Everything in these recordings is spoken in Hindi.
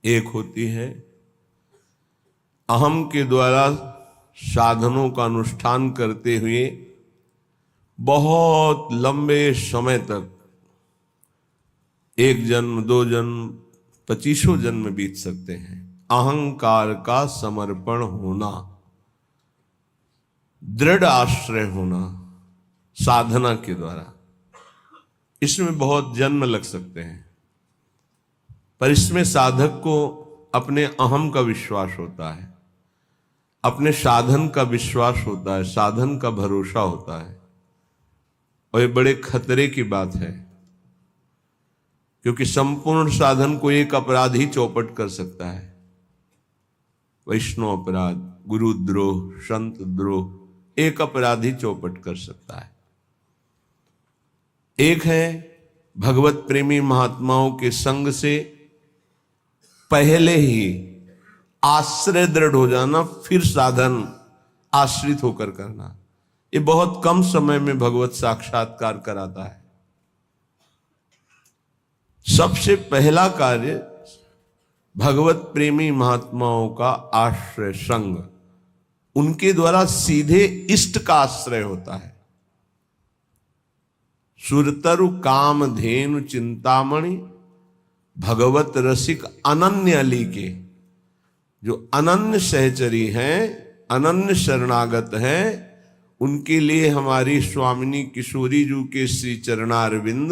एक होती है अहम के द्वारा साधनों का अनुष्ठान करते हुए बहुत लंबे समय तक, एक जन्म, दो जन्म, 25 जन्म बीत सकते हैं, अहंकार का समर्पण होना, दृढ़ आश्रय होना साधना के द्वारा। इसमें बहुत जन्म लग सकते हैं, पर इसमें साधक को अपने अहम का विश्वास होता है, अपने साधन का विश्वास होता है, साधन का भरोसा होता है। और ये बड़े खतरे की बात है, क्योंकि संपूर्ण साधन को एक अपराध ही चौपट कर सकता है। वैष्णव अपराध, गुरुद्रोह, संत द्रोह, एक अपराध ही चौपट कर सकता है। एक है भगवत प्रेमी महात्माओं के संग से पहले ही आश्रय दृढ़ हो जाना, फिर साधन आश्रित होकर करना। ये बहुत कम समय में भगवत साक्षात्कार कराता है। सबसे पहला कार्य भगवत प्रेमी महात्माओं का आश्रय संग, उनके द्वारा सीधे इष्ट का आश्रय होता है। सुरतरु काम धेनु चिंतामणि भगवत रसिक अनन्य अली के, जो अनन्य सहचरी हैं, अनन्य शरणागत हैं, उनके लिए हमारी स्वामिनी किशोरी जी के श्री चरणारविंद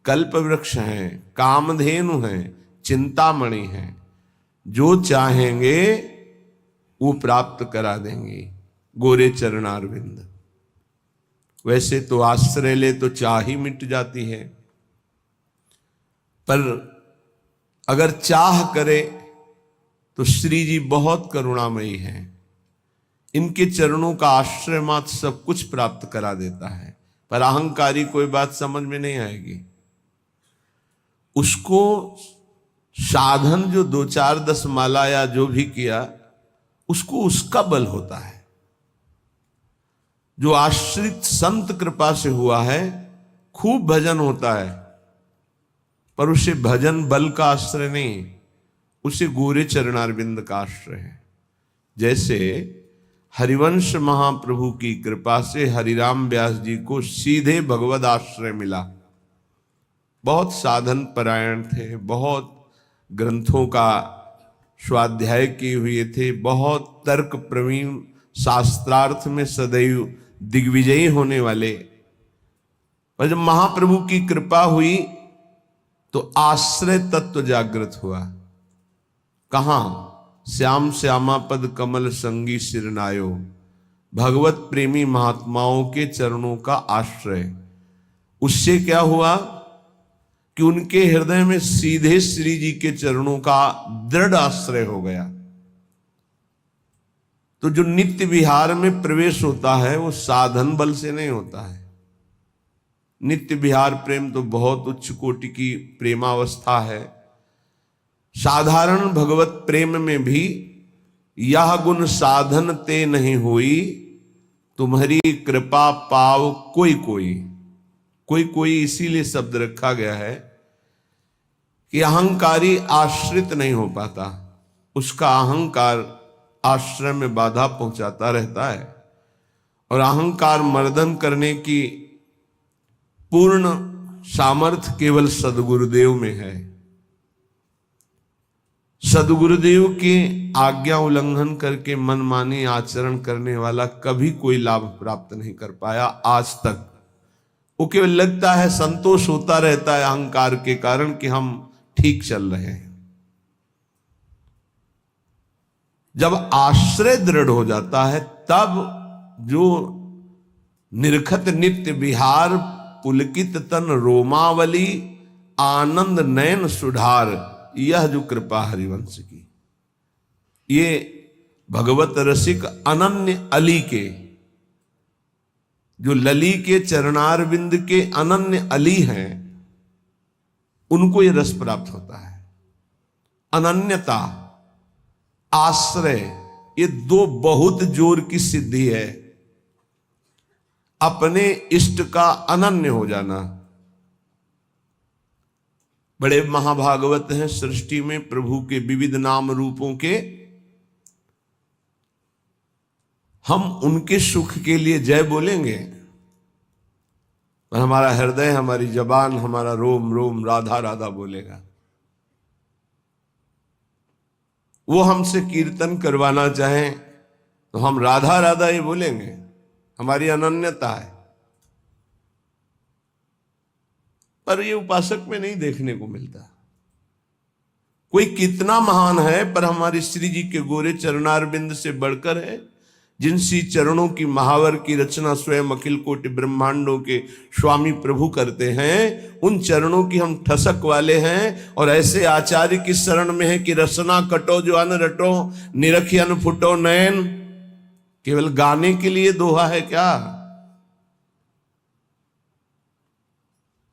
कल्प वृक्ष हैं, कामधेनु हैं, चिंतामणि हैं। जो चाहेंगे वो प्राप्त करा देंगे गोरे चरणारविंद। वैसे तो आश्रय ले तो चाह ही मिट जाती है, पर अगर चाह करे तो श्री जी बहुत करुणामयी हैं। इनके चरणों का आश्रय मात्र सब कुछ प्राप्त करा देता है। पर अहंकारी कोई बात समझ में नहीं आएगी, उसको साधन जो 2, 4, 10 माला या जो भी किया, उसको उसका बल होता है। जो आश्रित संत कृपा से हुआ है, खूब भजन होता है, पर उसे भजन बल का आश्रय नहीं, उसे गोरे चरणारविंद का आश्रय है। जैसे हरिवंश महाप्रभु की कृपा से हरिराम व्यास जी को सीधे भगवद आश्रय मिला। बहुत साधन परायण थे, बहुत ग्रंथों का स्वाध्याय किए हुए थे, बहुत तर्क प्रवीण, शास्त्रार्थ में सदैव दिग्विजयी होने वाले। पर जब महाप्रभु की कृपा हुई तो आश्रय तत्व जागृत हुआ। कहां? श्याम श्यामा पद कमल संगी सिरनायो, भगवत प्रेमी महात्माओं के चरणों का आश्रय। उससे क्या हुआ कि उनके हृदय में सीधे श्री जी के चरणों का दृढ़ आश्रय हो गया। तो जो नित्य विहार में प्रवेश होता है वो साधन बल से नहीं होता है। नित्य विहार प्रेम तो बहुत उच्च कोटि की प्रेमावस्था है। साधारण भगवत प्रेम में भी यह गुण साधन ते नहीं हुई, तुम्हारी कृपा पाव कोई कोई। कोई कोई इसीलिए शब्द रखा गया है कि अहंकारी आश्रित नहीं हो पाता, उसका अहंकार आश्रय में बाधा पहुंचाता रहता है। और अहंकार मर्दन करने की पूर्ण सामर्थ्य केवल सदगुरुदेव में है। सदगुरुदेव के आज्ञा उल्लंघन करके मनमानी आचरण करने वाला कभी कोई लाभ प्राप्त नहीं कर पाया आज तक। वो केवल लगता है, संतोष होता रहता है अहंकार के कारण कि हम ठीक चल रहे हैं। जब आश्रय दृढ़ हो जाता है तब जो निरखत नित्य विहार पुलकित तन रोमावली आनंद नयन सुधार, यह जो कृपा हरिवंश की, ये भगवत रसिक अनन्य अली के, जो लली के चरणारविंद के अनन्य अली हैं, उनको ये रस प्राप्त होता है। अनन्यता, आश्रय, ये दो बहुत जोर की सिद्धि है। अपने इष्ट का अनन्य हो जाना। बड़े महाभागवत हैं सृष्टि में, प्रभु के विविध नाम रूपों के। हम उनके सुख के लिए जय बोलेंगे, पर हमारा हृदय, हमारी जबान, हमारा रोम रोम राधा राधा बोलेगा। वो हमसे कीर्तन करवाना चाहें तो हम राधा राधा ही बोलेंगे, हमारी अनन्यता है। पर ये उपासक में नहीं देखने को मिलता। कोई कितना महान है, पर हमारे श्री जी के गोरे चरणारविंद से बढ़कर है, जिन सी चरणों की महावर की रचना स्वयं अखिल कोटि ब्रह्मांडों के स्वामी प्रभु करते हैं, उन चरणों की हम ठसक वाले हैं। और ऐसे आचार्य की शरण में है कि रसना कटो जो अन रटो, निरखी अन फुटो नयन। केवल गाने के लिए दोहा है क्या?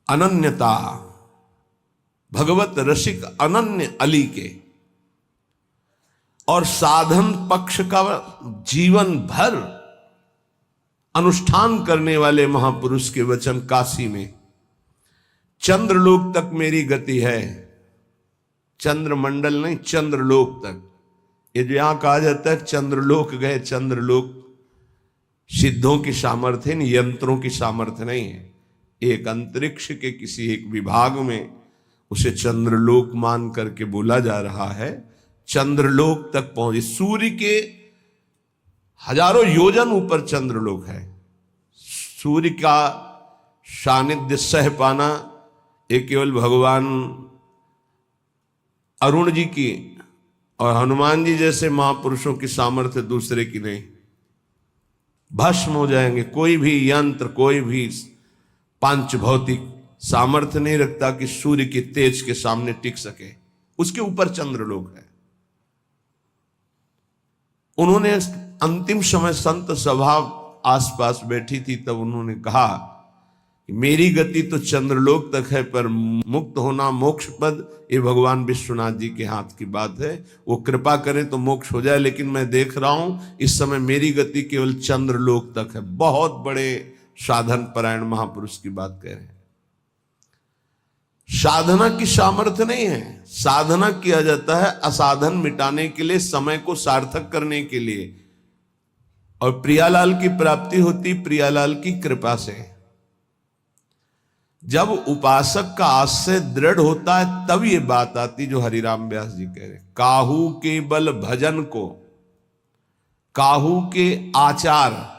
अनन्यता, भगवत रसिक अनन्य अली के, और साधन पक्ष का जीवन भर अनुष्ठान करने वाले महापुरुष के वचन काशी में, चंद्रलोक तक मेरी गति है। चंद्रमंडल नहीं, चंद्रलोक तक। ये जो यहां कहा जाता है चंद्रलोक गए, चंद्रलोक सिद्धों की सामर्थ्य, यंत्रों की सामर्थ्य नहीं है। एक अंतरिक्ष के किसी एक विभाग में उसे चंद्रलोक मान करके बोला जा रहा है। चंद्रलोक तक पहुंचे, सूर्य के हजारों योजन ऊपर चंद्रलोक है। सूर्य का सानिध्य सह पाना ये केवल भगवान अरुण जी की और हनुमान जी जैसे महापुरुषों की सामर्थ्य, दूसरे की नहीं। भस्म हो जाएंगे। कोई भी यंत्र, कोई भी पांच भौतिक सामर्थ्य नहीं रखता कि सूर्य के तेज के सामने टिक सके। उसके ऊपर चंद्रलोक है। उन्होंने अंतिम समय संत सभा आसपास बैठी थी, तब उन्होंने कहा कि मेरी गति तो चंद्रलोक तक है, पर मुक्त होना मोक्ष पद ये भगवान विश्वनाथ जी के हाथ की बात है। वो कृपा करें तो मोक्ष हो जाए, लेकिन मैं देख रहा हूं इस समय मेरी गति केवल चंद्रलोक तक है। बहुत बड़े साधन परायण महापुरुष की बात कह रहे हैं। साधना की सामर्थ्य नहीं है। साधना किया जाता है असाधन मिटाने के लिए, समय को सार्थक करने के लिए, और प्रियालाल की प्राप्ति होती प्रियालाल की कृपा से। जब उपासक का आशय दृढ़ होता है तब ये बात आती जो हरिराम व्यास जी कह रहे, काहू के बल भजन को, काहू के आचार,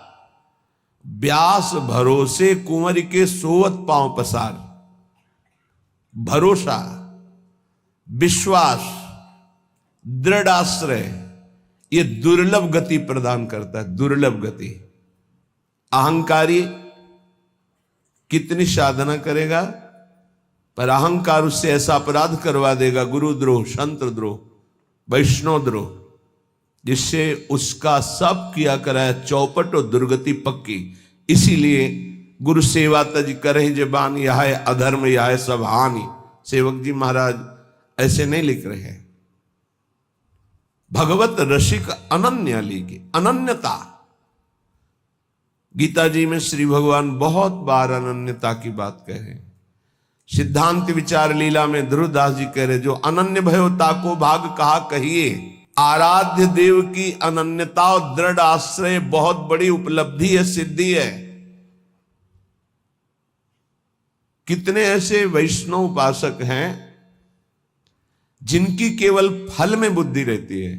व्यास भरोसे कुंवर के सोवत पांव पसार। भरोसा, विश्वास, दृढ़ आश्रय, ये दुर्लभ गति प्रदान करता है। दुर्लभ गति। अहंकारी कितनी साधना करेगा, पर अहंकार उससे ऐसा अपराध करवा देगा, गुरुद्रोह, संत द्रोह, वैष्णव द्रोह, जिससे उसका सब किया कराया चौपट और दुर्गति पक्की। इसीलिए गुरु सेवा तज करे जबान, यह है अधर्म यह है सब हानि। सेवक जी महाराज ऐसे नहीं लिख रहे हैं। भगवत रसिक अनन्य अली की अनन्यता। गीता जी में श्री भगवान बहुत बार अनन्यता की बात कह रहे हैं। सिद्धांत विचार लीला में ध्रुवदास जी कह रहे, जो अनन्य भयो ताको भाग कहा कहिए। आराध्य देव की अनन्यता और दृढ़ आश्रय बहुत बड़ी उपलब्धि है, सिद्धि है। कितने ऐसे वैष्णव उपासक हैं जिनकी केवल फल में बुद्धि रहती है।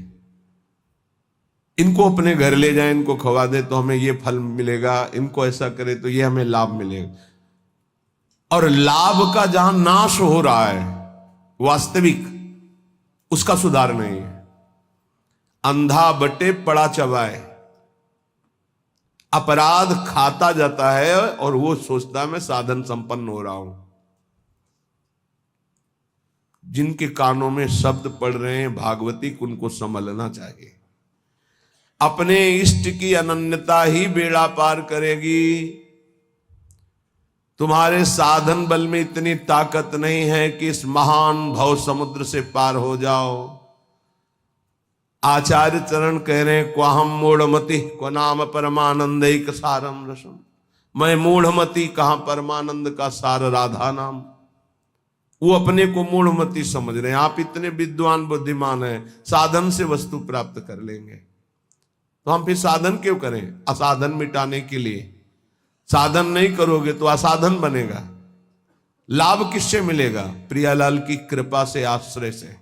इनको अपने घर ले जाए, इनको खवा दे तो हमें ये फल मिलेगा, इनको ऐसा करे तो ये हमें लाभ मिलेगा। और लाभ का जहां नाश हो रहा है वास्तविक, उसका सुधार नहीं है। अंधा बटे पड़ा चबाए, अपराध खाता जाता है और वो सोचता है मैं साधन संपन्न हो रहा हूं। जिनके कानों में शब्द पड़ रहे हैं भागवती, उनको संभलना चाहिए। अपने इष्ट की अनन्यता ही बेड़ा पार करेगी। तुम्हारे साधन बल में इतनी ताकत नहीं है कि इस महान भव समुद्र से पार हो जाओ। आचार्य चरण कह रहे हैं, क्वाहम मूढ़मति को नाम परमानंद एक सारम रसम। मैं मूढ़मति, कहां परमानंद का सार राधा नाम। वो अपने को मूढ़मती समझ रहे हैं। आप इतने विद्वान बुद्धिमान हैं, साधन से वस्तु प्राप्त कर लेंगे, तो हम फिर साधन क्यों करें? असाधन मिटाने के लिए। साधन नहीं करोगे तो असाधन बनेगा। लाभ किससे मिलेगा? प्रियालाल की कृपा से, आश्रय से।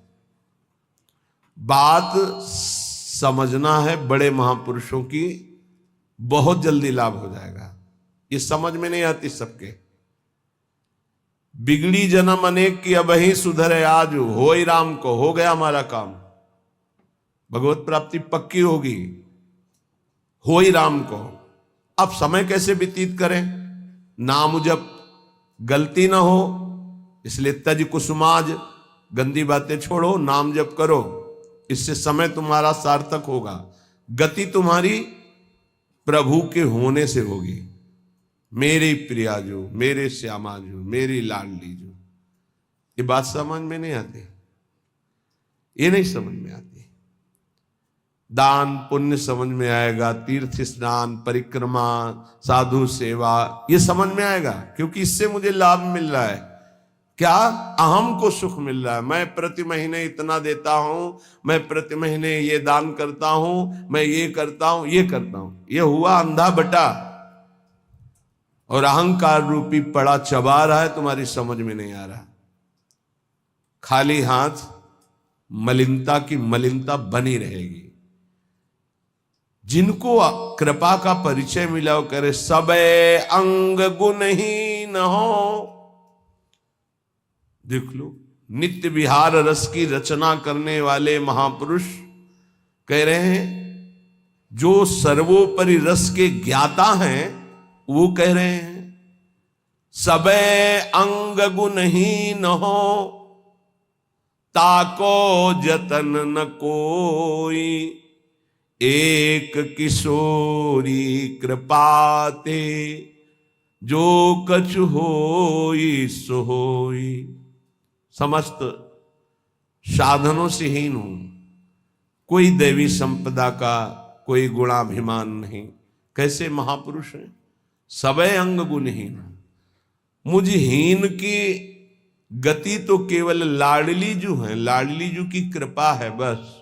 बात समझना है बड़े महापुरुषों की, बहुत जल्दी लाभ हो जाएगा। ये समझ में नहीं आती सबके। बिगड़ी जन्म अनेक की अब ही सुधरे आज, हो ही राम को, हो गया हमारा काम। भगवत प्राप्ति पक्की होगी, हो ही राम को। अब समय कैसे व्यतीत करें? नाम जप, गलती ना हो, इसलिए तज कुसुमाज, गंदी बातें छोड़ो, नाम जप करो। इससे समय तुम्हारा सार्थक होगा। गति तुम्हारी प्रभु के होने से होगी। मेरी प्रिया जो, मेरे श्यामा जो, मेरी लाडली जो। ये बात समझ में नहीं आती, ये नहीं समझ में आती। दान पुण्य समझ में आएगा, तीर्थ स्नान, परिक्रमा, साधु सेवा, ये समझ में आएगा, क्योंकि इससे मुझे लाभ मिल रहा है। क्या? अहम को सुख मिल रहा है। मैं प्रति महीने इतना देता हूं, मैं प्रति महीने ये दान करता हूं, मैं ये करता हूं, ये करता हूं। ये हुआ अंधा बटा, और अहंकार रूपी पड़ा चबा रहा है, तुम्हारी समझ में नहीं आ रहा। खाली हाथ मलिनता की मलिनता बनी रहेगी। जिनको कृपा का परिचय मिला, वो कह रहे सबे अंग गुणहीन हो। देख लो, नित्य विहार रस की रचना करने वाले महापुरुष कह रहे हैं, जो सर्वोपरि रस के ज्ञाता हैं, वो कह रहे हैं सबे अंग गुणहीन हो, ताको जतन न कोई, एक किशोरी कृपाते, जो कछु होई सो होई। समस्त साधनों से हीन हूं, कोई दैवी संपदा का कोई गुणाभिमान नहीं। कैसे महापुरुष हैं? सबे अंग गुणहीन। मुझ हीन की गति तो केवल लाडली जू है, लाडली जू की कृपा है बस।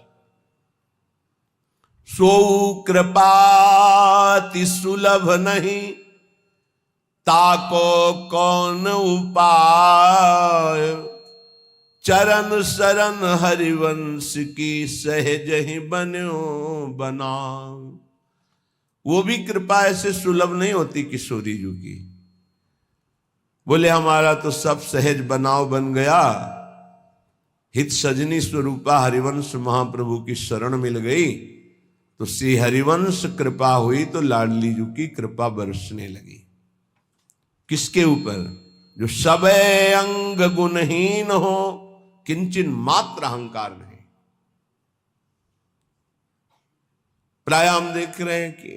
सो कृपाति सुलभ नहीं, ताको कौन उपाय, चरण शरण हरिवंश की सहज ही बन्यो बना। वो भी कृपा ऐसे सुलभ नहीं होती किशोरी जी की। बोले हमारा तो सब सहज बनाव बन गया, हित सजनी स्वरूपा हरिवंश महाप्रभु की शरण मिल गई, तो श्री हरिवंश कृपा हुई, तो लाडली जी की कृपा बरसने लगी। किसके ऊपर? जो सबे अंग गुणहीन हो, किंचन मात्र अहंकार नहीं। प्राय हम देख रहे हैं कि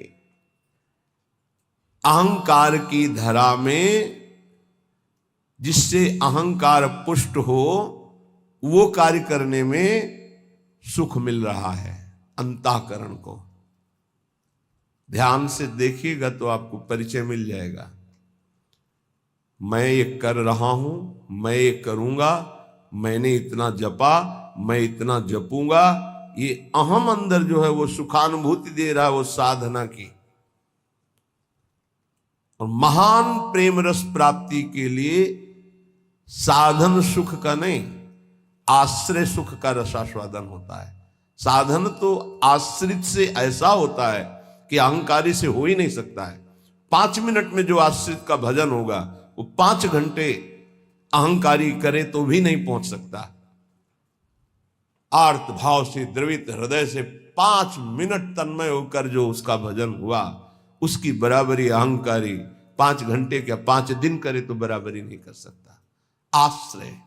अहंकार की धरा में जिससे अहंकार पुष्ट हो, वो कार्य करने में सुख मिल रहा है अंतःकरण को। ध्यान से देखिएगा तो आपको परिचय मिल जाएगा। मैं ये कर रहा हूं, मैं ये करूंगा, मैंने इतना जपा, मैं इतना जपूंगा, ये अहम अंदर जो है वो सुखानुभूति दे रहा है, वो साधना की। और महान प्रेम रस प्राप्ति के लिए साधन सुख का नहीं, आश्रय सुख का रसास्वादन होता है। साधन तो आश्रित से ऐसा होता है कि अहंकारी से हो ही नहीं सकता है। 5 मिनट में जो आश्रित का भजन होगा, वो 5 घंटे अहंकारी करे तो भी नहीं पहुंच सकता। आर्त भाव से, द्रवित हृदय से 5 मिनट तन्मय होकर जो उसका भजन हुआ, उसकी बराबरी अहंकारी 5 घंटे क्या 5 दिन करे तो बराबरी नहीं कर सकता। आश्रय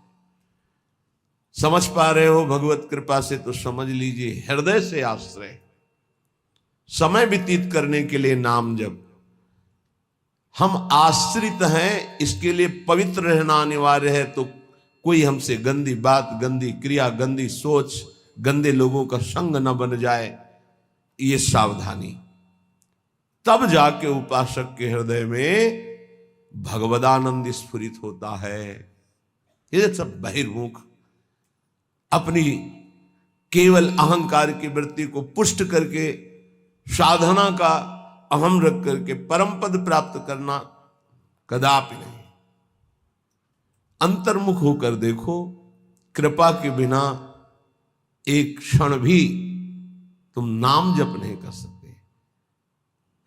समझ पा रहे हो? भगवत कृपा से तो समझ लीजिए, हृदय से आश्रय। समय व्यतीत करने के लिए नाम जप। हम आश्रित हैं, इसके लिए पवित्र रहना अनिवार्य है। तो कोई हमसे गंदी बात, गंदी क्रिया, गंदी सोच, गंदे लोगों का संग न बन जाए, ये सावधानी। तब जाके उपासक के हृदय में भगवदानंद स्फुरित होता है। ये सब बहिर्मुख अपनी केवल अहंकार की वृत्ति को पुष्ट करके साधना का अहम रख करके परम पद प्राप्त करना कदापि नहीं। अंतर्मुख होकर देखो, कृपा के बिना एक क्षण भी तुम नाम जप नहीं कर सकते।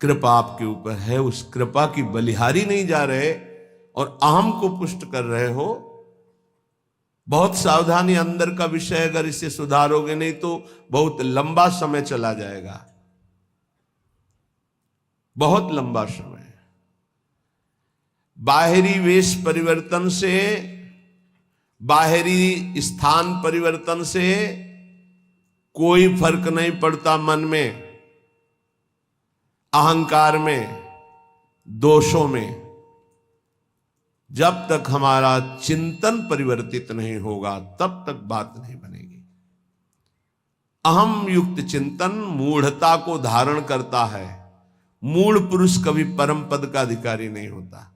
कृपा आपके ऊपर है, उस कृपा की बलिहारी नहीं जा रहे और अहम को पुष्ट कर रहे हो। बहुत सावधानी, अंदर का विषय अगर इसे सुधारोगे नहीं तो बहुत लंबा समय चला जाएगा, बहुत लंबा समय। बाहरी वेश परिवर्तन से, बाहरी स्थान परिवर्तन से कोई फर्क नहीं पड़ता मन में, अहंकार में, दोषों में। जब तक हमारा चिंतन परिवर्तित नहीं होगा तब तक बात नहीं बनेगी। अहम युक्त चिंतन मूढ़ता को धारण करता है। मूढ़ पुरुष कभी परम पद का अधिकारी नहीं होता।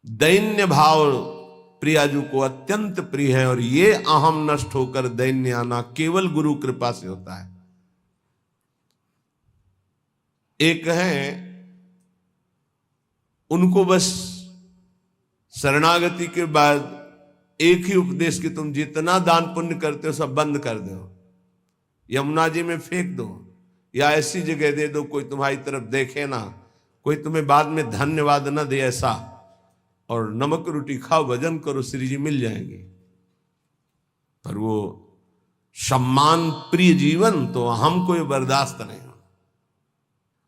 दैन्य भाव प्रियाजू को अत्यंत प्रिय है और ये अहम नष्ट होकर दैन्य आना केवल गुरु कृपा से होता है। एक है, उनको बस शरणागति के बाद एक ही उपदेश कि तुम जितना दान पुण्य करते हो सब बंद कर दो, यमुना जी में फेंक दो या ऐसी जगह दे दो कोई तुम्हारी तरफ देखे ना, कोई तुम्हें बाद में धन्यवाद ना दे ऐसा, और नमक रोटी खाओ, भजन करो, श्री जी मिल जाएंगे। पर वो सम्मान प्रिय जीवन तो हमको ये बर्दाश्त नहीं हो।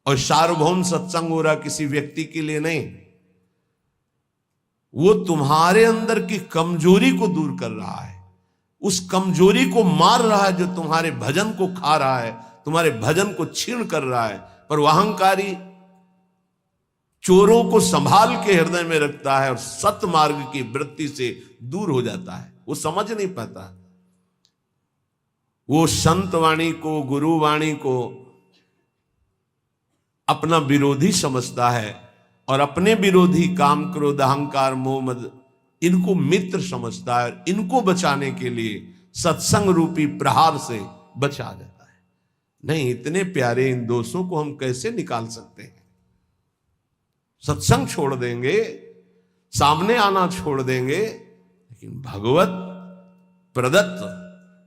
और सार्वभौम सत्संग हो रहा किसी व्यक्ति के लिए नहीं, वो तुम्हारे अंदर की कमजोरी को दूर कर रहा है, उस कमजोरी को मार रहा है जो तुम्हारे भजन को खा रहा है, तुम्हारे भजन को छीण कर रहा है। पर वह अहंकारी चोरों को संभाल के हृदय में रखता है और सत मार्ग की वृत्ति से दूर हो जाता है। वो समझ नहीं पाता, वो संत वाणी को, गुरु वाणी को अपना विरोधी समझता है और अपने विरोधी काम, क्रोध, अहंकार, मोह, मद इनको मित्र समझता है। इनको बचाने के लिए सत्संग रूपी प्रहार से बचा जाता है। नहीं, इतने प्यारे इन दोषों को हम कैसे निकाल सकते हैं? सत्संग छोड़ देंगे, सामने आना छोड़ देंगे, लेकिन भगवत प्रदत्त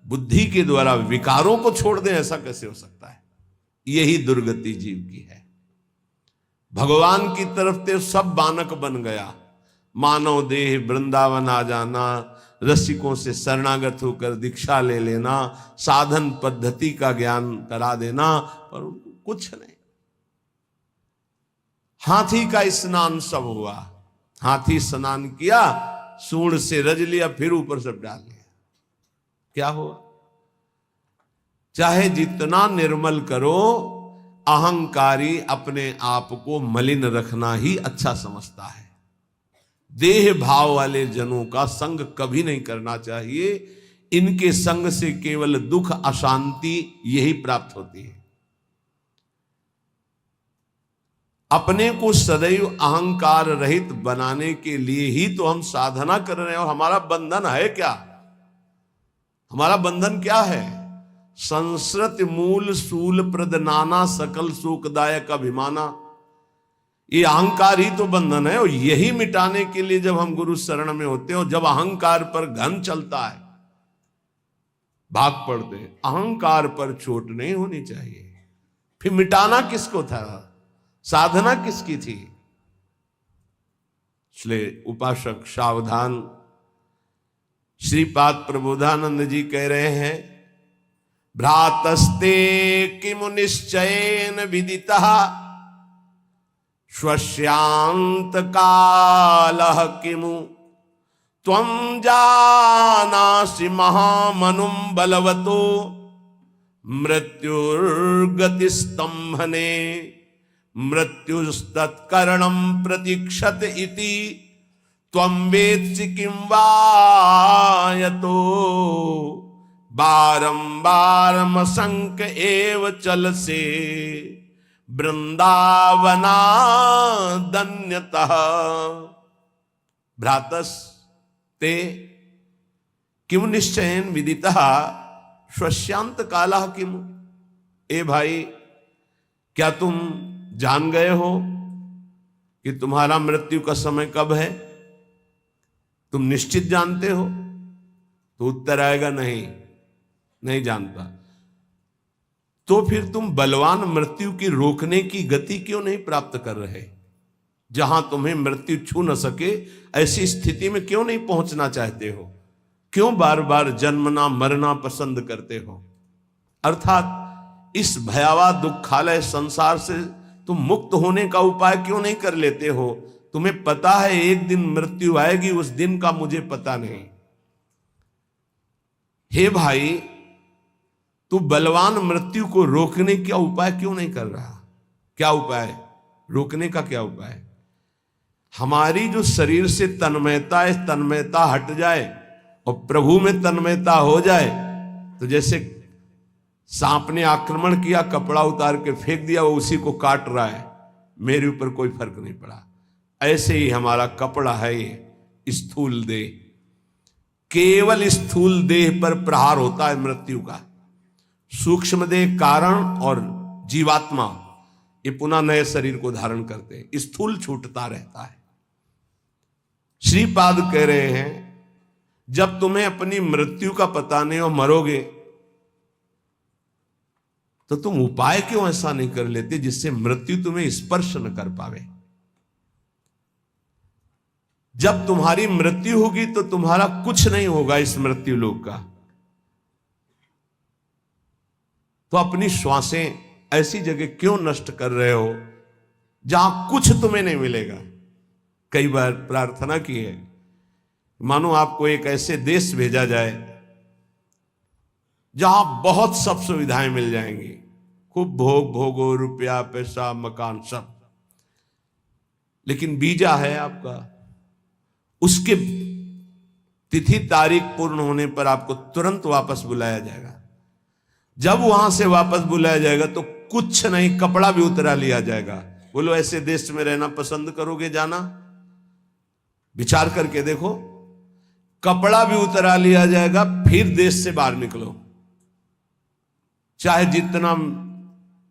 बुद्धि के द्वारा विकारों को छोड़ दें, ऐसा कैसे हो सकता है? यही दुर्गति जीव की है। भगवान की तरफ ते सब बानक बन गया, मानव देह वृंदावन आ जाना, रसिकों से शरणागत होकर दीक्षा ले लेना, साधन पद्धति का ज्ञान करा देना, पर उनको कुछ नहीं। हाथी का स्नान सब हुआ, हाथी स्नान किया, सूंड से रज लिया, फिर ऊपर सब डाल लिया, क्या हुआ? चाहे जितना निर्मल करो, अहंकारी अपने आप को मलिन रखना ही अच्छा समझता है। देह भाव वाले जनों का संग कभी नहीं करना चाहिए। इनके संग से केवल दुख, अशांति यही प्राप्त होती है। अपने को सदैव अहंकार रहित बनाने के लिए ही तो हम साधना कर रहे हैं। और हमारा बंधन है क्या? हमारा बंधन क्या है? संस्कृत मूल सूल प्रद नाना सकल सुखदायक अभिमाना। ये अहंकार ही तो बंधन है। और यही मिटाने के लिए जब हम गुरु शरण में होते हैं, जब अहंकार पर घन चलता है, भाग पड़ते हैं। अहंकार पर चोट नहीं होनी चाहिए। फिर मिटाना किसको था? साधना किसकी थी? इसलिए उपासक सावधान। श्रीपाद प्रबोधानंद जी कह रहे हैं, भ्रातस्ते किमु निश्चयेन विदितः स्वस्यांत कालः किमु त्वं जानासि महामनुं बलवतो मृत्युर्गतिस्तंभने मृत्युस्तत्करणं प्रतीक्षत इति त्वं वेत्सि किं वा यतो बारंबारमसंक एव चलसे वृंदावनादन्यतः। भ्रातस ते किम निश्चयन विदितः श्वश्यांत कालः किम। ए भाई, क्या तुम जान गए हो कि तुम्हारा मृत्यु का समय कब है? तुम निश्चित जानते हो? तो उत्तर आएगा नहीं, नहीं जानता। तो फिर तुम बलवान मृत्यु की रोकने की गति क्यों नहीं प्राप्त कर रहे? जहां तुम्हें मृत्यु छू न सके ऐसी स्थिति में क्यों नहीं पहुंचना चाहते हो? क्यों बार बार जन्मना मरना पसंद करते हो? अर्थात इस भयावह दुखालय संसार से तुम मुक्त होने का उपाय क्यों नहीं कर लेते हो? तुम्हें पता है एक दिन मृत्यु आएगी, उस दिन का मुझे पता नहीं। हे भाई, तू बलवान मृत्यु को रोकने का उपाय क्यों नहीं कर रहा? क्या उपाय? रोकने का क्या उपाय? हमारी जो शरीर से तन्मयता है, तन्मयता हट जाए और प्रभु में तन्मयता हो जाए, तो जैसे सांप ने आक्रमण किया, कपड़ा उतार के फेंक दिया, वो उसी को काट रहा है, मेरे ऊपर कोई फर्क नहीं पड़ा। ऐसे ही हमारा कपड़ा है ये स्थूल देह, केवल स्थूल देह पर प्रहार होता है मृत्यु का। सूक्ष्म देह कारण और जीवात्मा ये पुनः नए शरीर को धारण करते हैं, स्थूल छूटता रहता है। श्रीपाद कह रहे हैं, जब तुम्हें अपनी मृत्यु का पता नहीं हो, मरोगे, तो तुम उपाय क्यों ऐसा नहीं कर लेते जिससे मृत्यु तुम्हें स्पर्श न कर पावे? जब तुम्हारी मृत्यु होगी तो तुम्हारा कुछ नहीं होगा इस मृत्यु लोक का। तो अपनी श्वासें ऐसी जगह क्यों नष्ट कर रहे हो जहां कुछ तुम्हें नहीं मिलेगा? कई बार प्रार्थना की है, मानो आपको एक ऐसे देश भेजा जाए जहां बहुत सब सुविधाएं मिल जाएंगी, खूब भोग भोगो, रुपया पैसा मकान सब, लेकिन वीजा है आपका, उसके तिथि तारीख पूर्ण होने पर आपको तुरंत वापस बुलाया जाएगा। जब वहां से वापस बुलाया जाएगा तो कुछ नहीं, कपड़ा भी उतरा लिया जाएगा। बोलो, ऐसे देश में रहना पसंद करोगे जाना? विचार करके देखो, कपड़ा भी उतरा लिया जाएगा, फिर देश से बाहर निकलो। चाहे जितना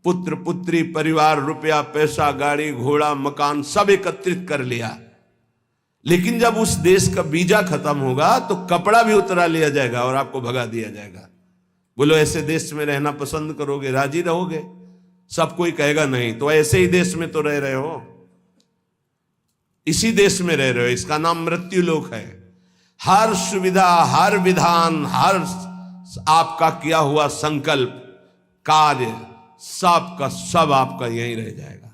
पुत्र पुत्री परिवार, रुपया पैसा, गाड़ी घोड़ा मकान सब एकत्रित कर लिया, लेकिन जब उस देश का वीजा खत्म होगा तो कपड़ा भी उतरा लिया जाएगा और आपको भगा दिया जाएगा। बोलो, ऐसे देश में रहना पसंद करोगे, राजी रहोगे? सब कोई कहेगा नहीं। तो ऐसे ही देश में तो रह रहे हो, इसी देश में रह रहे हो, इसका नाम मृत्यु लोक है। हर सुविधा, हर विधान, हर आपका किया हुआ संकल्प कार्य सब का सब आपका यहीं रह जाएगा।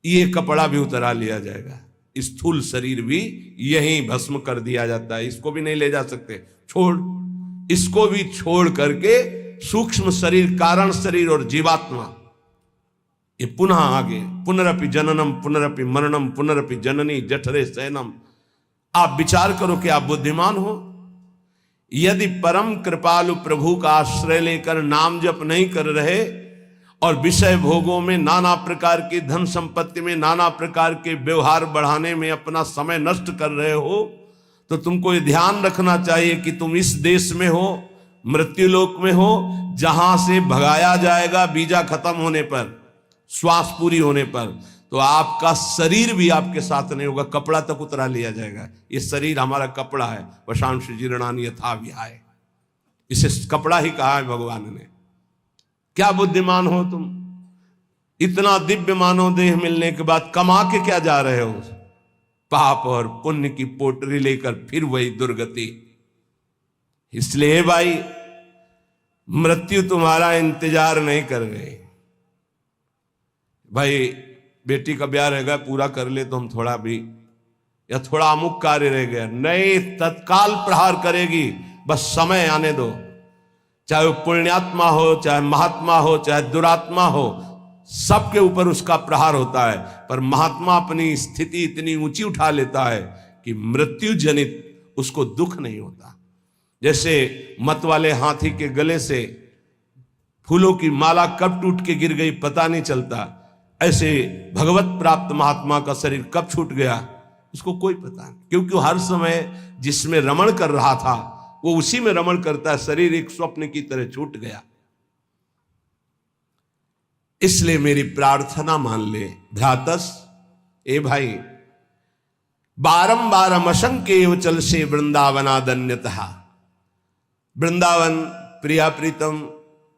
ये कपड़ा भी उतरा लिया जाएगा, स्थूल शरीर भी यहीं भस्म कर दिया जाता है, इसको भी नहीं ले जा सकते, छोड़, इसको भी छोड़ करके सूक्ष्म शरीर, कारण शरीर और जीवात्मा, ये पुनः आगे पुनरपि जननम पुनरपि मरणम पुनरपि जननी जठरे शयनम। आप विचार करो कि आप बुद्धिमान हो। यदि परम कृपालु प्रभु का आश्रय लेकर नाम जप नहीं कर रहे और विषय भोगों में, नाना प्रकार की धन संपत्ति में, नाना प्रकार के व्यवहार बढ़ाने में अपना समय नष्ट कर रहे हो, तो तुमको ये ध्यान रखना चाहिए कि तुम इस देश में हो, मृत्यु लोक में हो, जहां से भगाया जाएगा वीजा खत्म होने पर, श्वास पूरी होने पर। तो आपका शरीर भी आपके साथ नहीं होगा, कपड़ा तक उतरा लिया जाएगा। ये शरीर हमारा कपड़ा है, वशांश जीर्णानि यथा विहाय, इसे कपड़ा ही कहा है भगवान ने। क्या बुद्धिमान हो तुम? इतना दिव्य मानव देह मिलने के बाद कमा के क्या जा रहे हो? पाप और पुण्य की पोटरी लेकर फिर वही दुर्गति। इसलिए भाई, मृत्यु तुम्हारा इंतजार नहीं कर रही। भाई, बेटी का ब्याह रह गया, पूरा कर ले तो हम थोड़ा भी, या थोड़ा अमुक कार्य रह गया, नहीं, तत्काल प्रहार करेगी, बस समय आने दो। चाहे वो पुण्यात्मा हो, चाहे महात्मा हो, चाहे दुरात्मा हो, सबके ऊपर उसका प्रहार होता है। पर महात्मा अपनी स्थिति इतनी ऊंची उठा लेता है कि मृत्यु जनित उसको दुख नहीं होता। जैसे मत वाले हाथी के गले से फूलों की माला कब टूट के गिर गई पता नहीं चलता, ऐसे भगवत प्राप्त महात्मा का शरीर कब छूट गया उसको कोई पता नहीं, क्योंकि वो हर समय जिसमें रमण कर रहा था वो उसी में रमण करता है। शरीर एक स्वप्न की तरह छूट गया। इसलिए मेरी प्रार्थना मान ले भ्रातस, ए भाई, बारंबार असंख्य चल से वृंदावनादन्यतः। वृंदावन, प्रिया प्रीतम,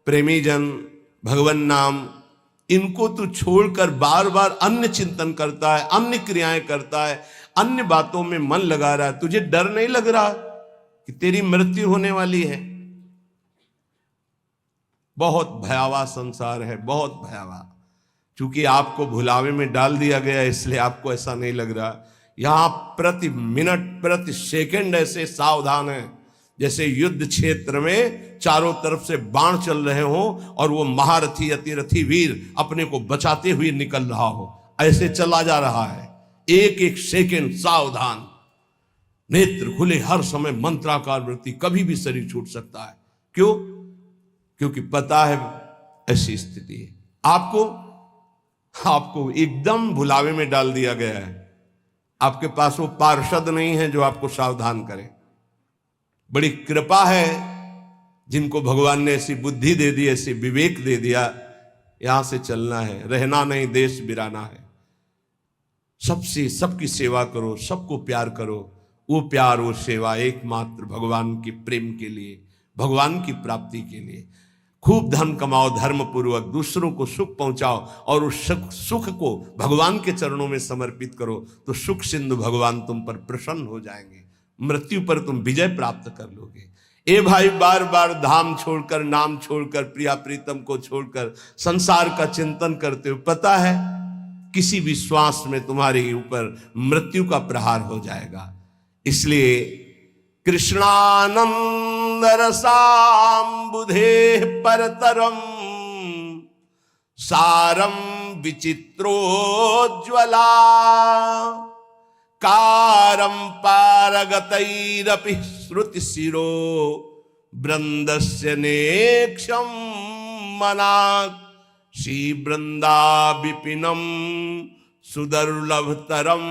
प्रेमी जन, भगवान नाम, इनको तू छोड़कर बार बार अन्य चिंतन करता है, अन्य क्रियाएं करता है, अन्य बातों में मन लगा रहा है। तुझे डर नहीं लग रहा कि तेरी मृत्यु होने वाली है? बहुत भयावह संसार है, बहुत भयावह। क्योंकि आपको भुलावे में डाल दिया गया, इसलिए आपको ऐसा नहीं लग रहा। यहां प्रति मिनट, प्रति सेकंड ऐसे सावधान है जैसे युद्ध क्षेत्र में चारों तरफ से बाण चल रहे हो और वो महारथी अतिरथी वीर अपने को बचाते हुए निकल रहा हो, ऐसे चला जा रहा है। एक एक सेकंड सावधान, नेत्र खुले, हर समय मंत्राकार वृत्ति, कभी भी शरीर छूट सकता है। क्यों? क्योंकि पता है ऐसी स्थिति है। आपको एकदम भुलावे में डाल दिया गया है। आपके पास वो पार्षद नहीं है जो आपको सावधान करे। बड़ी कृपा है जिनको भगवान ने ऐसी बुद्धि दे दी, ऐसी विवेक दे दिया। यहां से चलना है, रहना नहीं, देश बिराना है। सबसे सबकी सेवा करो, सबको प्यार करो। वो प्यार, वो सेवा एकमात्र भगवान के प्रेम के लिए, भगवान की प्राप्ति के लिए। खूब धन कमाओ धर्म पूर्वक, दूसरों को सुख पहुंचाओ और उस सुख को भगवान के चरणों में समर्पित करो, तो सुख सिंधु भगवान तुम पर प्रसन्न हो जाएंगे। मृत्यु पर तुम विजय प्राप्त कर लोगे। ए भाई, बार बार धाम छोड़कर, नाम छोड़कर, प्रिया प्रीतम को छोड़कर संसार का चिंतन करते हो, पता है किसी भी श्वास में तुम्हारे ऊपर मृत्यु का प्रहार हो जाएगा। इसलिए कृष्णानंद रसाम्बुधे परतरम सारम विचित्रोज्ज्वला कारम पारगतैरपि श्रुति शिरो वृंदस्य नेक्षम मनाक् श्री वृंदा विपिनम सुदुर्लभतरम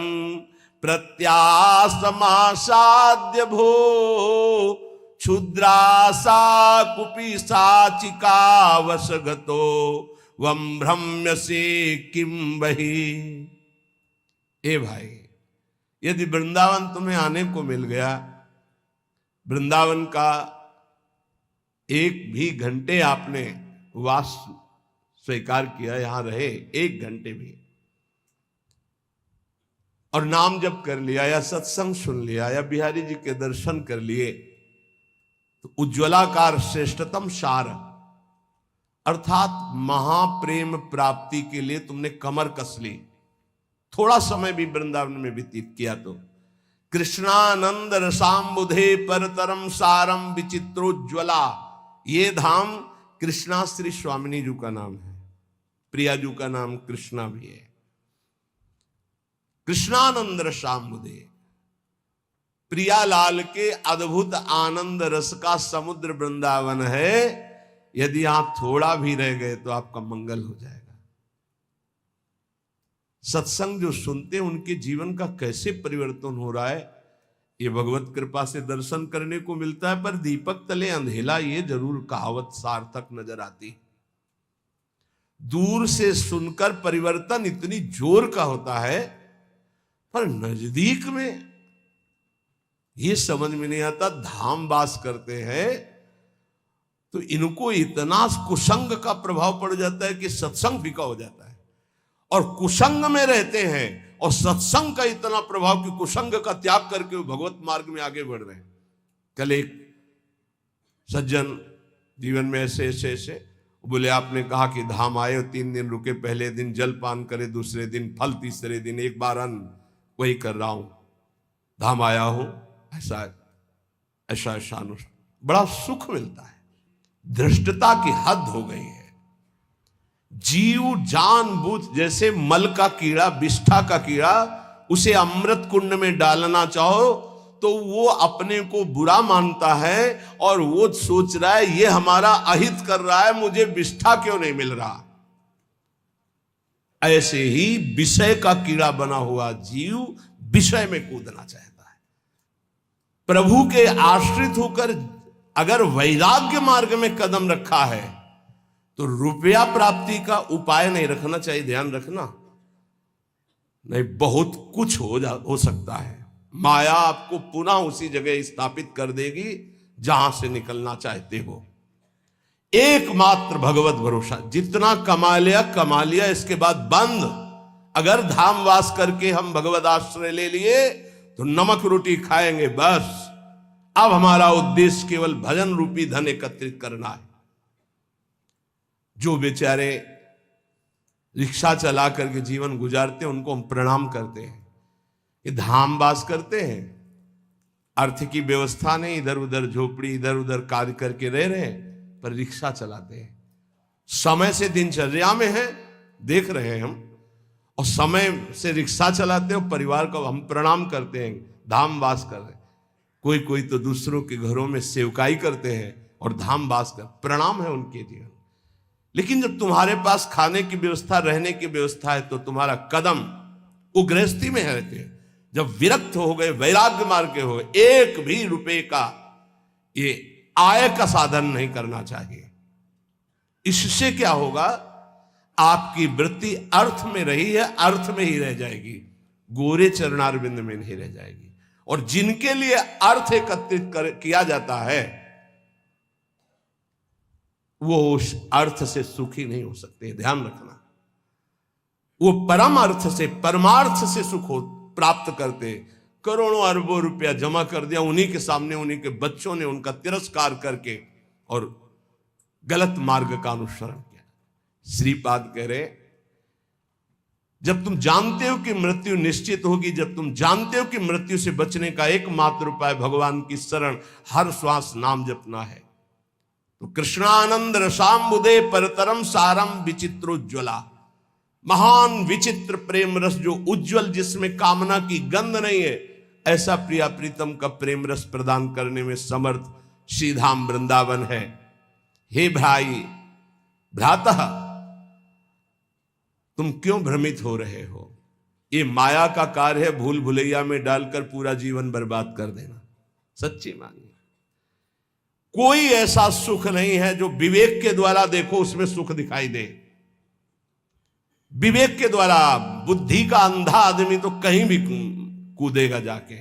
प्रत्यासमासाद्य भो क्षुद्रासा कुपिशाचिका वशगतो वम भ्रम्य से किम वही। ए भाई, यदि वृंदावन तुम्हें आने को मिल गया, वृंदावन का एक भी घंटे आपने वास स्वीकार किया, यहां रहे एक घंटे भी, और नाम जप कर लिया या सत्संग सुन लिया या बिहारी जी के दर्शन कर लिए, तो उज्ज्वलाकार श्रेष्ठतम सार अर्थात महाप्रेम प्राप्ति के लिए तुमने कमर कस ली। थोड़ा समय भी वृंदावन में व्यतीत किया तो कृष्णानंद रसाम्बुधे परतरम सारम विचित्रोज्ज्वला। ये धाम कृष्णा श्री स्वामिनी जी का नाम है, प्रिया जी का नाम कृष्णा भी है। कृष्णानंद रसाम्बुधे, प्रियालाल के अद्भुत आनंद रस का समुद्र वृंदावन है। यदि आप थोड़ा भी रह गए तो आपका मंगल हो जाएगा। सत्संग जो सुनते हैं उनके जीवन का कैसे परिवर्तन हो रहा है, ये भगवत कृपा से दर्शन करने को मिलता है। पर दीपक तले अंधेला, ये जरूर कहावत सार्थक नजर आती। दूर से सुनकर परिवर्तन इतनी जोर का होता है, पर नजदीक में ये समझ में नहीं आता। धाम वास करते हैं तो इनको इतना कुसंग का प्रभाव पड़ जाता है कि सत्संग फीका हो जाता है, और कुसंग में रहते हैं और सत्संग का इतना प्रभाव कि कुसंग का त्याग करके वो भगवत मार्ग में आगे बढ़ रहे हैं। कल एक सज्जन जीवन में ऐसे बोले, आपने कहा कि धाम आए, 3 दिन रुके, पहले दिन जल पान करे, दूसरे दिन फल, तीसरे दिन एक बार अन्न, वही कर रहा हूं, धाम आया हूं, ऐसा बड़ा सुख मिलता है। धृष्टता की हद हो गई है। जीव जानबूझ, जैसे मल का कीड़ा, विष्ठा का कीड़ा, उसे अमृत कुंड में डालना चाहो तो वो अपने को बुरा मानता है और वो सोच रहा है ये हमारा अहित कर रहा है, मुझे विष्ठा क्यों नहीं मिल रहा। ऐसे ही विषय का कीड़ा बना हुआ जीव विषय में कूदना चाहता है। प्रभु के आश्रित होकर अगर वैराग्य मार्ग में कदम रखा है तो रुपया प्राप्ति का उपाय नहीं रखना चाहिए, ध्यान रखना। नहीं, बहुत कुछ हो सकता है। माया आपको पुनः उसी जगह स्थापित कर देगी जहां से निकलना चाहते हो। एकमात्र भगवत भरोसा, जितना कमा लिया, इसके बाद बंद। अगर धामवास करके हम भगवत आश्रय ले लिए तो नमक रोटी खाएंगे बस। अब हमारा उद्देश्य केवल भजन रूपी धन एकत्रित करना है। जो बेचारे रिक्शा चला करके जीवन गुजारते हैं उनको हम प्रणाम करते हैं। ये धामवास करते हैं, अर्थ की व्यवस्था नहीं, इधर उधर झोपड़ी, इधर उधर कार्य करके रह रहे हैं, पर रिक्शा चलाते हैं। समय से दिनचर्या में है, देख रहे हैं हम, और समय से रिक्शा चलाते हैं और परिवार को हम प्रणाम करते हैं, धामवास कर रहे हैं। कोई तो दूसरों के घरों में सेवकाई करते हैं और धामवास कर, प्रणाम है उनके जीवन। लेकिन जब तुम्हारे पास खाने की व्यवस्था, रहने की व्यवस्था है, तो तुम्हारा कदम वो गृहस्थी में रहते हैं। जब विरक्त हो गए, वैराग्य मार्ग के हो गए, एक भी रुपए का ये आय का साधन नहीं करना चाहिए। इससे क्या होगा, आपकी वृत्ति अर्थ में रही है, अर्थ में ही रह जाएगी, गोरे चरणारविंद में नहीं रह जाएगी। और जिनके लिए अर्थ एकत्रित किया जाता है वो उस अर्थ से सुखी नहीं हो सकते, ध्यान रखना। वो परम अर्थ से, परमार्थ से सुख प्राप्त करते। करोड़ों अरबों रुपया जमा कर दिया, उन्हीं के सामने उन्हीं के बच्चों ने उनका तिरस्कार करके और गलत मार्ग का अनुसरण किया। श्रीपाद कह रहे, जब तुम जानते हो कि मृत्यु निश्चित होगी, जब तुम जानते हो कि मृत्यु से बचने का एकमात्र उपाय भगवान की शरण, हर श्वास नाम जपना है, तो कृष्णानंद रसाम्बुदे परतरम सारम विचित्रोज्ज्वला, महान विचित्र प्रेम रस जो उज्जवल, जिसमें कामना की गंध नहीं है, ऐसा प्रिया प्रीतम का प्रेम रस प्रदान करने में समर्थ श्रीधाम वृंदावन है। हे भाई भ्रातः, तुम क्यों भ्रमित हो रहे हो? ये माया का कार्य है, भूल भुलैया में डालकर पूरा जीवन बर्बाद कर देना। सच्ची मानिए, कोई ऐसा सुख नहीं है जो विवेक के द्वारा देखो उसमें सुख दिखाई दे। विवेक के द्वारा, बुद्धि का अंधा आदमी तो कहीं भी कूदेगा जाके।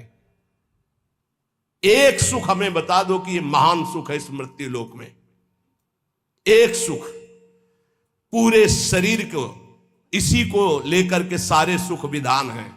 एक सुख हमें बता दो कि ये महान सुख है इस मृत्यु लोक में। एक सुख, पूरे शरीर को इसी को लेकर के सारे सुख विधान हैं।